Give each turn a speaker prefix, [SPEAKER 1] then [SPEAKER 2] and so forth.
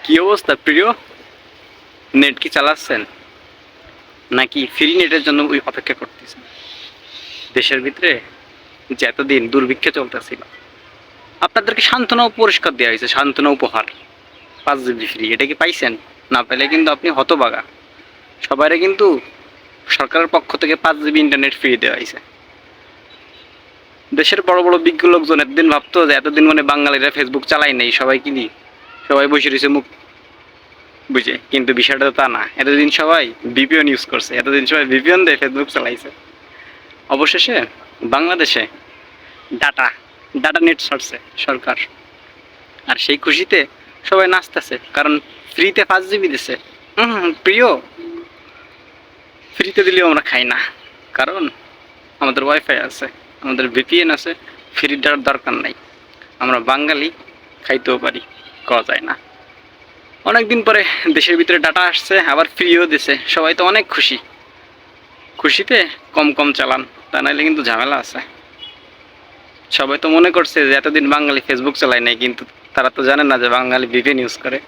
[SPEAKER 1] কি অবস্থা প্রিয়? নেট কি চালাচ্ছেন নাকি ফ্রি নেটের জন্য অপেক্ষা করতেছেন? দেশের ভিতরে যে এতদিন দুর্ভিক্ষে চলতেছিল, আপনাদেরকে সান্ত্বনা ও পুরস্কার দেওয়া হয়েছে, সান্ত্বনা উপহার 5 জিবি ফ্রি। এটা কি পাইছেন? না পেলে কিন্তু আপনি হতবাগা। সবাইরে কিন্তু সরকারের পক্ষ থেকে 5 জিবি ইন্টারনেট ফ্রি দেওয়া হয়েছে। দেশের বড় বড় বিজ্ঞ লোকজন এতদিন ভাবতো যে এতদিন মানে বাঙালিরা ফেসবুক চালাই নেই, সবাই কিনি, সবাই বসে রয়েছে মুখ বুঝে। কিন্তু বিষয়টা তো তা না। এতদিন সবাই ভিপিএন ইউজ করছে, এতদিন সবাই ভিপিএন দিয়ে ফেসবুক চালাইছে। অবশেষে বাংলাদেশে ডাটা ডাটা নেট ছাড়ছে সরকার, আর সেই খুশিতে সবাই নাচতেছে, কারণ ফ্রিতে 5 জিবি দিছে। প্রিয়, ফ্রিতে দিলেও আমরা খাই না, কারণ আমাদের ওয়াইফাই আছে, আমাদের ভিপিএন আছে, ফ্রি ডাটার দরকার নাই। আমরা বাঙালি, খাইতেও পারি, খাওয়া যায় না। অনেকদিন পরে দেশের ভিতরে ডাটা আসছে, আবার ফ্রিও দিছে, সবাই তো অনেক খুশি। খুশিতে কম কম চালান, তা নাহলে কিন্তু ঝামেলা আছে। সবাই তো মনে করছে যে এতদিন বাঙালি ফেসবুক চালায় নাই, কিন্তু তারা তো জানে না যে বাঙালি ভিপিএন ইউজ করে।